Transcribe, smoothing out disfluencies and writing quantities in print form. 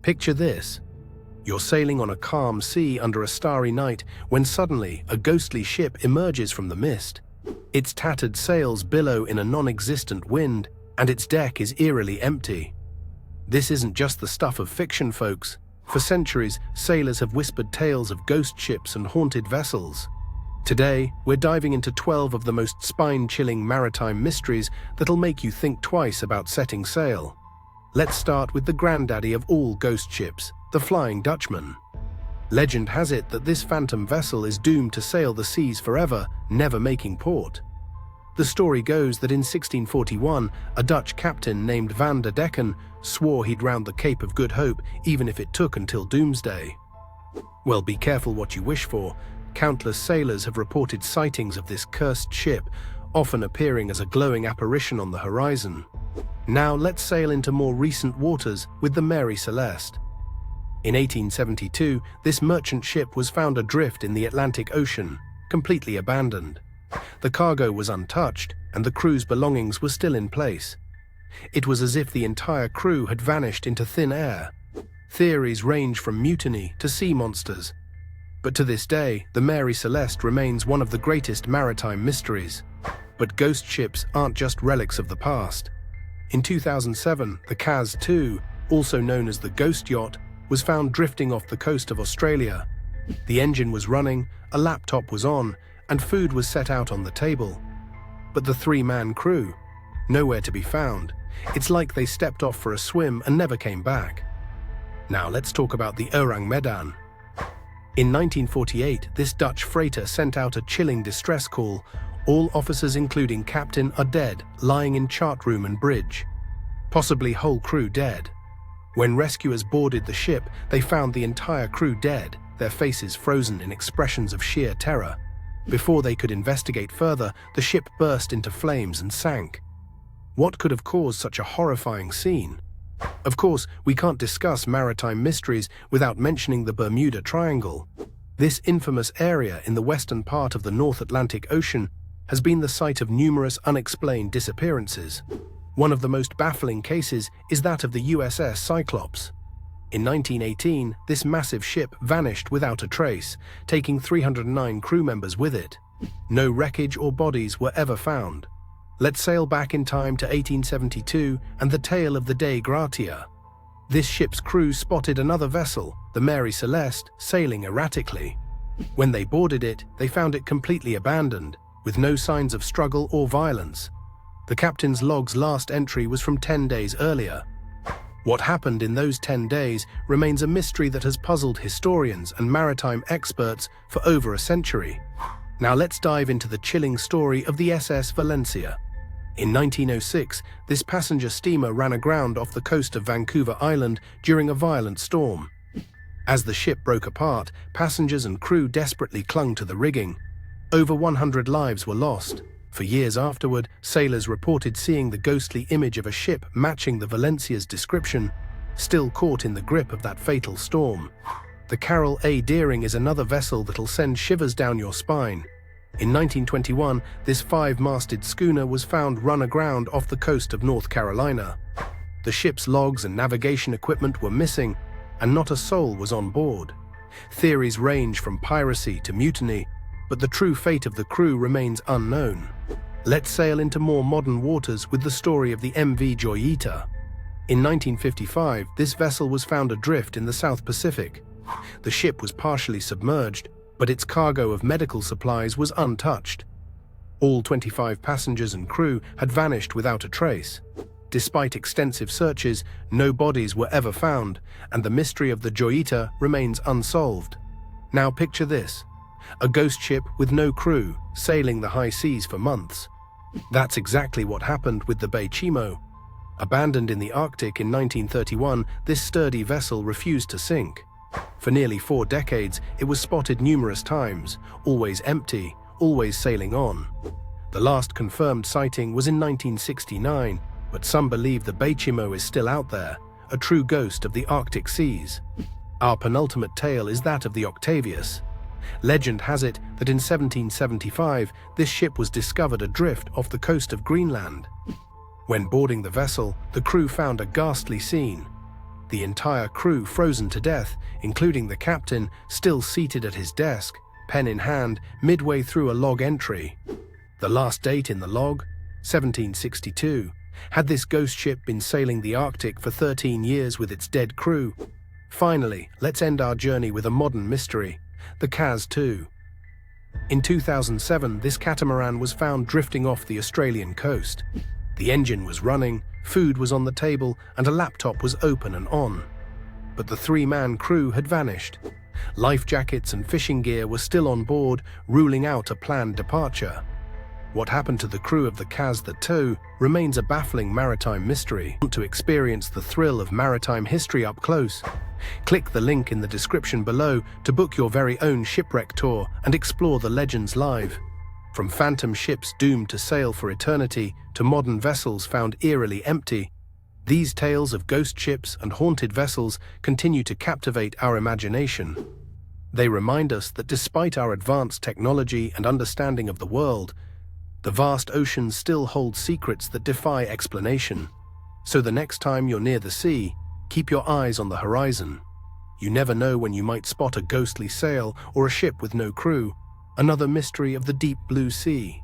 Picture this. You're sailing on a calm sea under a starry night when suddenly a ghostly ship emerges from the mist. Its tattered sails billow in a non-existent wind, and its deck is eerily empty. This isn't just the stuff of fiction, folks. For centuries, sailors have whispered tales of ghost ships and haunted vessels. Today, we're diving into 12 of the most spine-chilling maritime mysteries that'll make you think twice about setting sail. Let's start with the granddaddy of all ghost ships, the Flying Dutchman. Legend has it that this phantom vessel is doomed to sail the seas forever, never making port. The story goes that in 1641, a Dutch captain named Van der Decken swore he'd round the Cape of Good Hope even if it took until doomsday. Well, be careful what you wish for. Countless sailors have reported sightings of this cursed ship, often appearing as a glowing apparition on the horizon. Now let's sail into more recent waters with the Mary Celeste. In 1872, this merchant ship was found adrift in the Atlantic Ocean, completely abandoned. The cargo was untouched, and the crew's belongings were still in place. It was as if the entire crew had vanished into thin air. Theories range from mutiny to sea monsters. But to this day, the Mary Celeste remains one of the greatest maritime mysteries. But ghost ships aren't just relics of the past. In 2007, the Kaz II, also known as the Ghost Yacht, was found drifting off the coast of Australia. The engine was running, a laptop was on, and food was set out on the table. But the three-man crew, nowhere to be found. It's like they stepped off for a swim and never came back. Now let's talk about the Ourang Medan. In 1948, this Dutch freighter sent out a chilling distress call. All officers, including captain, are dead, lying in chart room and bridge. Possibly whole crew dead. When rescuers boarded the ship, they found the entire crew dead, their faces frozen in expressions of sheer terror. Before they could investigate further, the ship burst into flames and sank. What could have caused such a horrifying scene? Of course, we can't discuss maritime mysteries without mentioning the Bermuda Triangle. This infamous area in the western part of the North Atlantic Ocean has been the site of numerous unexplained disappearances. One of the most baffling cases is that of the USS Cyclops. In 1918, this massive ship vanished without a trace, taking 309 crew members with it. No wreckage or bodies were ever found. Let's sail back in time to 1872 and the tale of the day Gratia. This ship's crew spotted another vessel, the Mary Celeste, sailing erratically. When they boarded it, they found it completely abandoned, with no signs of struggle or violence. The captain's log's last entry was from 10 days earlier. What happened in those 10 days remains a mystery that has puzzled historians and maritime experts for over a century. Now let's dive into the chilling story of the SS Valencia. In 1906, this passenger steamer ran aground off the coast of Vancouver Island during a violent storm. As the ship broke apart, passengers and crew desperately clung to the rigging. Over 100 lives were lost. For years afterward, sailors reported seeing the ghostly image of a ship matching the Valencia's description, still caught in the grip of that fatal storm. The Carroll A. Deering is another vessel that'll send shivers down your spine. In 1921, this 5-masted schooner was found run aground off the coast of North Carolina. The ship's logs and navigation equipment were missing, and not a soul was on board. Theories range from piracy to mutiny, but the true fate of the crew remains unknown. Let's sail into more modern waters with the story of the MV Joyita. In 1955, this vessel was found adrift in the South Pacific. The ship was partially submerged, but its cargo of medical supplies was untouched. All 25 passengers and crew had vanished without a trace. Despite extensive searches, no bodies were ever found, and the mystery of the Joyita remains unsolved. Now picture this: a ghost ship with no crew, sailing the high seas for months. That's exactly what happened with the Baychimo. Abandoned in the Arctic in 1931, this sturdy vessel refused to sink. For nearly 4 decades, it was spotted numerous times, always empty, always sailing on. The last confirmed sighting was in 1969, but some believe the Baychimo is still out there, a true ghost of the Arctic seas. Our penultimate tale is that of the Octavius. Legend has it that in 1775, this ship was discovered adrift off the coast of Greenland. When boarding the vessel, the crew found a ghastly scene. The entire crew frozen to death, including the captain, still seated at his desk, pen in hand, midway through a log entry. The last date in the log, 1762. Had this ghost ship been sailing the Arctic for 13 years with its dead crew? Finally, let's end our journey with a modern mystery, the Kaz II. In 2007, this catamaran was found drifting off the Australian coast. The engine was running, food was on the table, and a laptop was open and on. But the three-man crew had vanished. Life jackets and fishing gear were still on board, ruling out a planned departure. What happened to the crew of the Kaz II remains a baffling maritime mystery. Want to experience the thrill of maritime history up close? Click the link in the description below to book your very own shipwreck tour and explore the legends live. From phantom ships doomed to sail for eternity to modern vessels found eerily empty, these tales of ghost ships and haunted vessels continue to captivate our imagination. They remind us that despite our advanced technology and understanding of the world, the vast oceans still hold secrets that defy explanation. So the next time you're near the sea, keep your eyes on the horizon. You never know when you might spot a ghostly sail or a ship with no crew, another mystery of the deep blue sea.